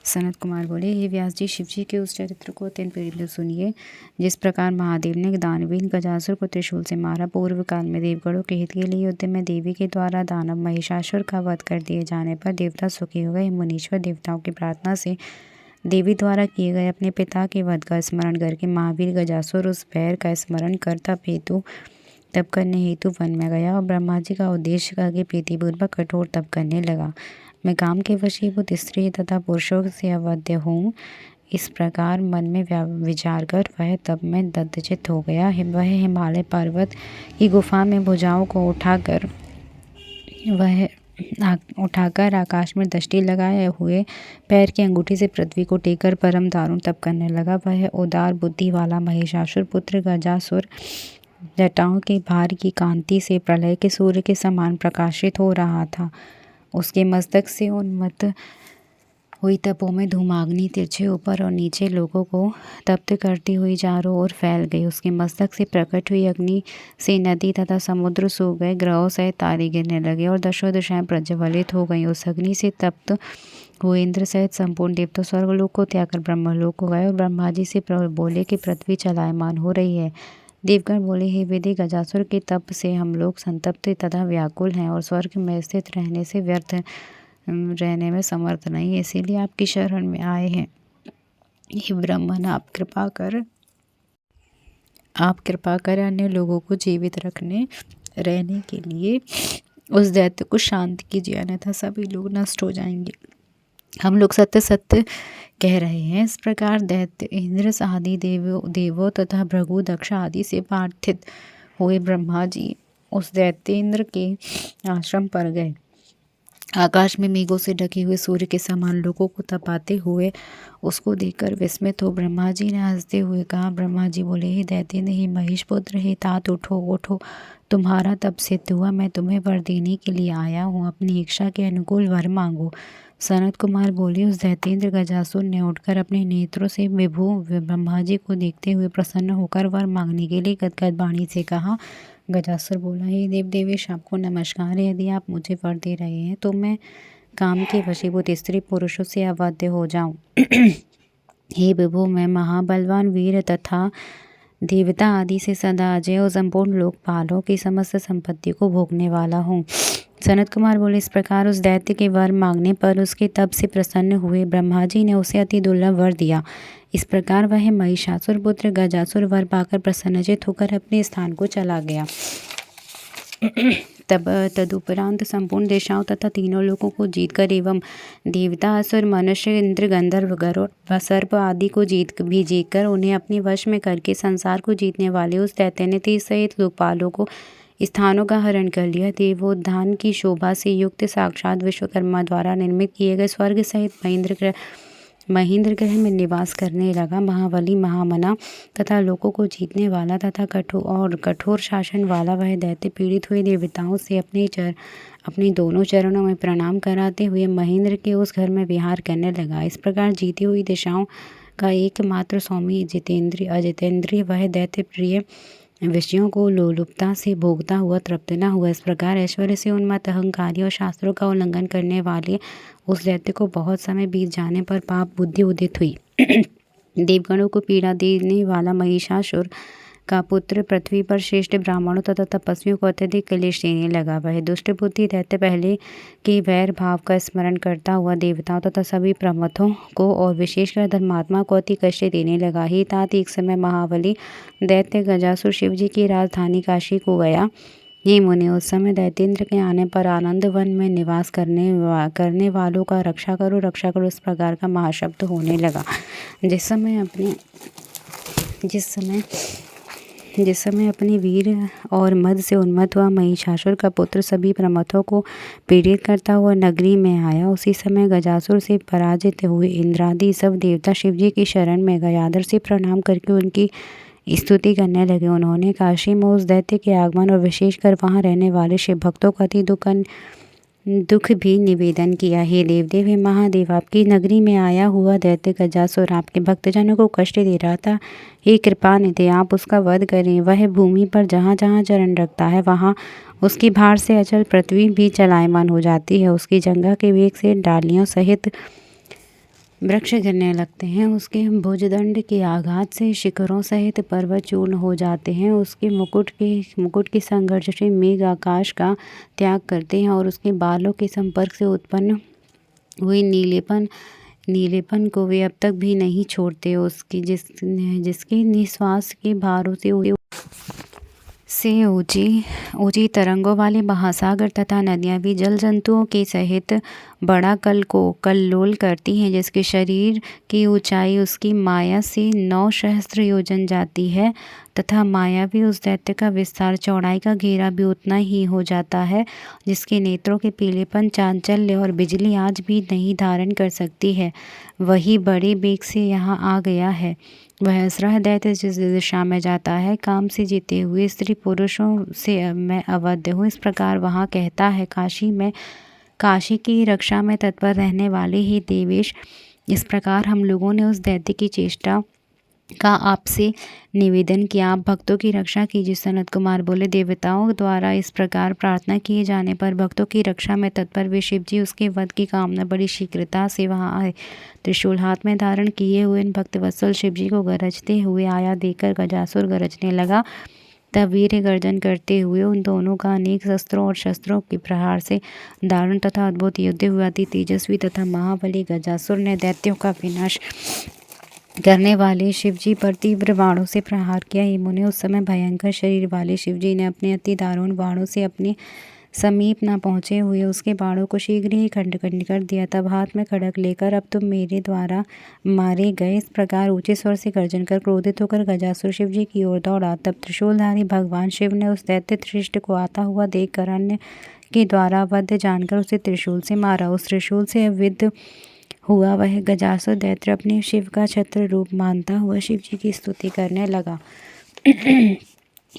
सनत कुमार बोले, हे व्यास जी, शिव जी के उस चरित्र को अत्यंत प्रेरित सुनिए। जिस प्रकार महादेव ने दानवीर गजासुर को त्रिशूल से मारा, पूर्व काल में देवगणों के हित के लिए युद्ध में देवी के द्वारा दानव महिषासुर का वध कर दिए जाने पर देवता सुखी हो गए। मुनीश्वर देवताओं की प्रार्थना से देवी द्वारा किए गए अपने पिता के वध का स्मरण करके महावीर गजासुर उस बैर का स्मरण कर तप करने हेतु वन में गया और ब्रह्मा जी का उद्देश्य करके प्रीतिपूर्वक कठोर तप करने लगा। मैं काम के वशीभूत स्त्री तथा पुरुषों से अवध्य हूँ, इस प्रकार मन में विचार कर वह तब में दत्तचित्त हो गया। वह हिमालय पर्वत की गुफा में भुजाओं को उठाकर आकाश में दृष्टि लगाए हुए पैर की अंगूठी से पृथ्वी को टेकर परम दारुण तप करने लगा। वह उदार बुद्धि वाला महिषासुर पुत्र गजासुर जटाओं के भार की कांति से प्रलय के सूर्य के समान प्रकाशित हो रहा था। उसके मस्तक से उन्मत्त हुई तपों में धूमाग्नि तिरछे ऊपर और नीचे लोगों को तप्त करती हुई चारों ओर फैल गई। उसके मस्तक से प्रकट हुई अग्नि से नदी तथा समुद्र सूख गए, ग्रहों सहित तारे गिरने लगे और दशों दिशाएं प्रज्वलित हो गईं। उस अग्नि से तप्त हुए इंद्र सहित संपूर्ण देवता स्वर्गलोक को त्याग कर ब्रह्मलोक को गए और ब्रह्मा जी से बोले कि पृथ्वी चलायमान हो रही है। देवगण बोले, हे विधि, गजासुर के तप से हम लोग संतप्त तथा व्याकुल हैं और स्वर्ग में स्थित रहने से व्यर्थ रहने में समर्थ नहीं है, इसीलिए आपकी शरण में आए हैं। हे ब्राह्मण, आप कृपा कर अन्य लोगों को जीवित रहने के लिए उस दैत्य को शांत कीजिए, अन्यथा सभी लोग नष्ट हो जाएंगे। हम लोग सत्य सत्य कह रहे हैं। इस प्रकार दैत्य इंद्र आदि देवों तथा भृगु दक्ष आदि से प्रार्थित हुए ब्रह्मा जी उस दैत्य इंद्र के आश्रम पर गए। आकाश में मेघों से ढके हुए सूर्य के समान लोगों को तपाते हुए उसको देखकर विस्मित हो ब्रह्मा जी ने हंसते हुए कहा। ब्रह्मा जी बोले, हे दैत्य, हे महेश पुत्र, हे तात, उठो, तुम्हारा तप सिद्ध हुआ। मैं तुम्हें वर देने के लिए आया हूँ, अपनी इच्छा के अनुकूल वर मांगो। सनत कुमार बोले, उस दैत्येंद्र गजासुर ने उठकर अपने नेत्रों से विभु ब्रह्मा जी को देखते हुए प्रसन्न होकर वर मांगने के लिए गदगद वाणी से कहा। गजासुर बोला, हे देव देवेश, आपको नमस्कार। यदि आप मुझे वर दे रहे हैं तो मैं काम के वशीभूत स्त्री पुरुषों से अवध्य हो जाऊं। हे विभु, मैं महाबलवान वीर तथा देवता आदि से सदा अजय और संपूर्ण लोकपालों की समस्त संपत्ति को भोगने वाला हूँ। सनत कुमार बोले, इस प्रकार उस दैत्य के वर मांगने पर उसके तप से प्रसन्न हुए ब्रह्मा जी ने उसे अति दुर्लभ वर दिया। इस प्रकार वह महिषासुर पुत्र गजासुर वर पाकर प्रसन्नचित होकर अपने स्थान को चला गया। तदुपरांत संपूर्ण दिशाओं तथा तीनों लोकों को जीतकर एवं देवता, असुर, मनुष्य, इंद्र, गंधर्व, गरुड़ व सर्प आदि को जीतकर उन्हें अपने वश में करके संसार को जीतने वाले उस दैत्य ने 30 सहित लोकपालों को स्थानों का हरण कर लिया। देवोद्यान की शोभा से युक्त साक्षात विश्वकर्मा द्वारा निर्मित किए गए स्वर्ग सहित महेंद्र ग्रह में निवास करने लगा। महाबली, महामना तथा लोगों को जीतने वाला तथा कठोर शासन वाला वह दैत्य पीड़ित हुए देवताओं से अपने दोनों चरणों में प्रणाम कराते हुए महेंद्र के उस घर में विहार करने लगा। इस प्रकार जीती हुई दिशाओं का एकमात्र स्वामी अजितेंद्रिय वह दैत्य प्रिय विषयों को लोलुपता से भोगता हुआ तृप्त न हुआ। इस प्रकार ऐश्वर्य से उन्मत्त, अहंकारी और शास्त्रों का उल्लंघन करने वाले उस दैत्य को बहुत समय बीत जाने पर पाप बुद्धि उदित हुई। देवगणों को पीड़ा देने वाला महिषासुर का पुत्र पृथ्वी पर श्रेष्ठ ब्राह्मणों तथा तपस्वियों को अत्यधिक क्लेश देने लगा। वह दुष्ट बुद्धि दैत्य पहले के वैर भाव का स्मरण करता हुआ देवताओं तथा सभी प्रमथों को और विशेषकर धर्मात्मा को अति कष्ट देने लगा। ही तात एक समय महाबली दैत्य गजासुर शिव जी की राजधानी काशी को गया। ये मुनि, उस समय दैत्येंद्र के आने पर आनंद वन में निवास करने वालों का रक्षा करो इस प्रकार का महाशब्द होने लगा। जिस समय अपने वीर और मद से उन्मत्त हुआ महिषासुर का पुत्र सभी प्रमथों को पीड़ित करता हुआ नगरी में आया, उसी समय गजासुर से पराजित हुए इंद्रादि सब देवता शिव जी की शरण में गए। आदर से प्रणाम करके उनकी स्तुति करने लगे। उन्होंने काशी में उस दैत्य के आगमन और विशेषकर वहां रहने वाले शिव भक्तों का अति दुख भी निवेदन किया। हे देवदेव, हे महादेव, आपकी नगरी में आया हुआ दैत्य गजासुर आपके भक्तजनों को कष्ट दे रहा था। हे कृपानिधि, आप उसका वध करें। वह भूमि पर जहाँ जहाँ चरण रखता है वहाँ उसकी भार से अचल पृथ्वी भी चलायमान हो जाती है। उसकी जंघा के वेग से डालियों सहित वृक्ष गिरने लगते हैं। उसके भुजदंड के आघात से शिखरों सहित पर्वत चूर्ण हो जाते हैं। उसके मुकुट के संघर्ष से मेघ आकाश का त्याग करते हैं और उसके बालों के संपर्क से उत्पन्न हुए नीलेपन को वे अब तक भी नहीं छोड़ते। उसकी जिसके निश्वास के भारों से ऊंची तरंगों वाले महासागर तथा नदियां भी जल जंतुओं के सहित बड़ा कल्लोल करती हैं। जिसके शरीर की ऊंचाई उसकी माया से 9 सहस्त्र योजन जाती है तथा माया भी उस दैत्य का विस्तार चौड़ाई का घेरा भी उतना ही हो जाता है। जिसके नेत्रों के पीलेपन चांचल्य और बिजली आज भी नहीं धारण कर सकती है, वही बड़े बेग से यहाँ आ गया है। वह असरह दैत्य जिस दिशा में जाता है, काम से जीते हुए स्त्री पुरुषों से मैं अवध्य हूँ, इस प्रकार वहाँ कहता है। काशी की रक्षा में तत्पर रहने वाले ही देवेश, इस प्रकार हम लोगों ने उस दैत्य की चेष्टा का आपसे निवेदन किया, आप भक्तों की रक्षा कीजिए। सनत कुमार बोले, देवताओं द्वारा इस प्रकार प्रार्थना किए जाने पर भक्तों की रक्षा में तत्पर वे शिव जी उसके वध की कामना बड़ी शीघ्रता से वहां आए। त्रिशूल हाथ में धारण किए हुए इन भक्त वत्सल शिव जी को गरजते हुए आया देखकर गजासुर गरजने लगा। तब वीर गर्जन करते हुए उन दोनों का अनेक शस्त्रों और शस्त्रों के प्रहार से दारुण तथा अद्भुत युद्ध हुआ। अति तेजस्वी तथा महाबली गजासुर ने दैत्यों का विनाश करने वाले शिवजी पर तीव्र बाणों से प्रहार किया। हे मुने, उस समय भयंकर शरीर वाले शिवजी ने अपने अति दारुण बाणों से अपने समीप न पहुँचे हुए उसके बाणों को शीघ्र ही खंड खंड कर दिया। तब हाथ में खड़ग लेकर, अब तुम मेरे द्वारा मारे गए, इस प्रकार ऊंचे स्वर से गर्जन कर क्रोधित होकर गजासुर शिवजी की ओर दौड़ा। तब त्रिशूलधारी भगवान शिव ने उस दैत्य त्रिष्ट को आता हुआ देखकर अन्य के द्वारा वध जानकर उसे त्रिशूल से मारा। उस त्रिशूल से विद्ध हुआ वह गजासुर दैत्य अपने शिव का छत्र रूप मानता हुआ शिव जी की स्तुति करने लगा।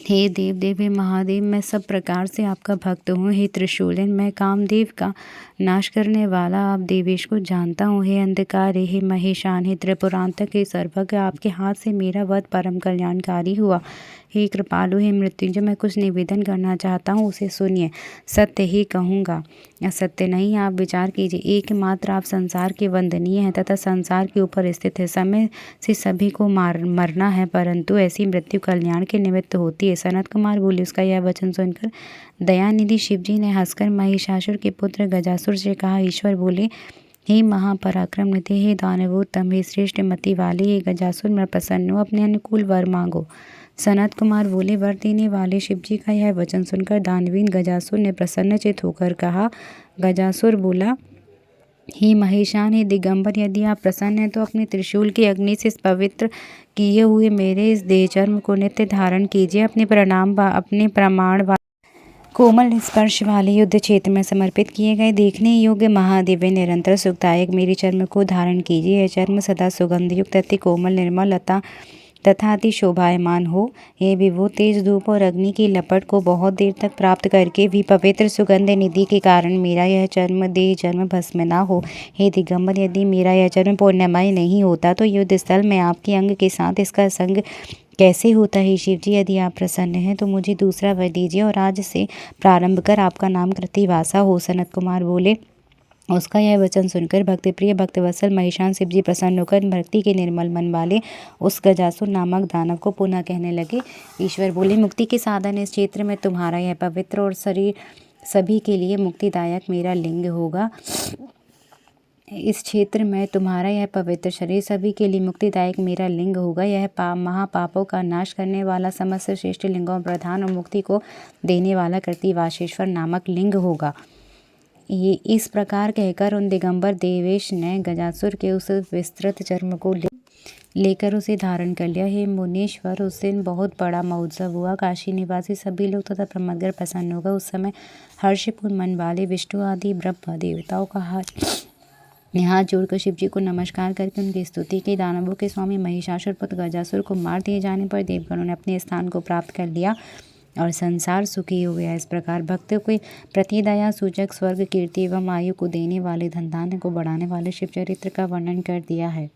हे देव, हे महादेव, मैं सब प्रकार से आपका भक्त हूँ। हे त्रिशूलन, मैं कामदेव का नाश करने वाला आप देवेश को जानता हूँ। हे अंधकार, हे महेशान, हे त्रिपुरांतक, हे सर्वज्ञ, आपके हाथ से मेरा वध परम कल्याणकारी हुआ। हे कृपालु, हे मृत्युंजय, मैं कुछ निवेदन करना चाहता हूँ, उसे सुनिए। सत्य ही कहूँगा, असत्य नहीं। आप विचार कीजिए, एकमात्र आप संसार के वंदनीय हैं तथा संसार के ऊपर स्थित है। समय से सभी को मरना है, परंतु ऐसी मृत्यु कल्याण के निमित्त होती है। सनत कुमार बोले, उसका यह वचन सुनकर दयानिधि शिवजी ने हंसकर महिषासुर के पुत्र गजासुर से कहा। ईश्वर बोले, हे महापराक्रम निधि, हे दानवोत्तम, हे श्रेष्ठ मति वाले, हे गजासुर, मैं प्रसन्न हूँ, अपने अनुकूल वर मांगो। सनत कुमार बोले, वर देने वाले शिवजी का यह वचन सुनकर दानवीन गजासुर ने प्रसन्नचित होकर कहा। गजासुर बोला, हे महेशान, हे दिगंबर, यदि आप प्रसन्न हैं तो अपने त्रिशूल की अग्नि से पवित्र किए हुए मेरे इस देह चर्म को नित्य धारण कीजिए। अपने प्रमाण कोमल स्पर्श वाले युद्ध क्षेत्र में समर्पित किए गए देखने योग्य महादिव्य निरंतर सुखदायक मेरे चर्म को धारण कीजिए। यह चर्म सदा सुगंध युक्त, अति कोमल, निर्मल तथा अति शोभायमान हो। हे विभु, तेज धूप और अग्नि की लपट को बहुत देर तक प्राप्त करके भी पवित्र सुगंध निधि के कारण मेरा यह देह चर्म भस्म ना हो। हे दिगंबर, यदि मेरा यह चर्म पुण्यमय नहीं होता तो युद्ध स्थल में आपके अंग के साथ इसका संग कैसे होता है। शिव जी, यदि आप प्रसन्न हैं तो मुझे दूसरा वर दीजिए और आज से प्रारंभ कर आपका नाम कृतिवासा हो। सनत कुमार बोले, उसका यह वचन सुनकर भक्तिप्रिय भक्तवत्सल महेशान शिव जी प्रसन्न होकर भक्ति के निर्मल मन वाले उस गजासुर नामक दानव को पुनः कहने लगे। ईश्वर बोले, मुक्ति के साधन इस क्षेत्र में तुम्हारा यह पवित्र और शरीर सभी के लिए मुक्तिदायक मेरा लिंग होगा। इस क्षेत्र में तुम्हारा यह पवित्र शरीर सभी के लिए मुक्तिदायक मेरा लिंग होगा। यह महापापों का नाश करने वाला, समस्त श्रेष्ठ लिंगों प्रधान और मुक्ति को देने वाला कृतिवासेश्वर नामक लिंग होगा। ये इस प्रकार कहकर उन दिगंबर देवेश ने गजासुर के उस विस्तृत चर्म को लेकर उसे धारण कर लिया। हे मुनीश्वर, उस दिन बहुत बड़ा महोत्सव हुआ। काशी निवासी सभी लोग तथा ब्रह्मगर प्रसन्न हो गए। उस समय हर्षपूर्ण मन वाले विष्णु आदि ब्रह्म देवताओं का हाथ जोड़कर शिव जी को नमस्कार करके उनकी स्तुति की। दानवों के स्वामी महिषासुर पुत्र गजासुर को मार दिए जाने पर देवगणों ने अपने स्थान को प्राप्त कर लिया और संसार सुखी हो गया। इस प्रकार भक्तों के प्रति दया सूचक स्वर्ग कीर्ति एवं आयु को देने वाले, धन धान्य को बढ़ाने वाले शिव चरित्र का वर्णन कर दिया है।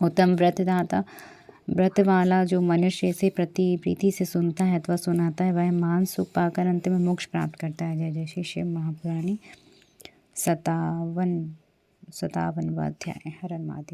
उत्तम व्रत वाला जो मनुष्य से प्रीति से सुनता है अथवा सुनाता है, वह मान सुख पाकर अंत में मोक्ष प्राप्त करता है। जय जय श्री शिव महापुराणी 57 57वां अध्याय। हर हर महादेव।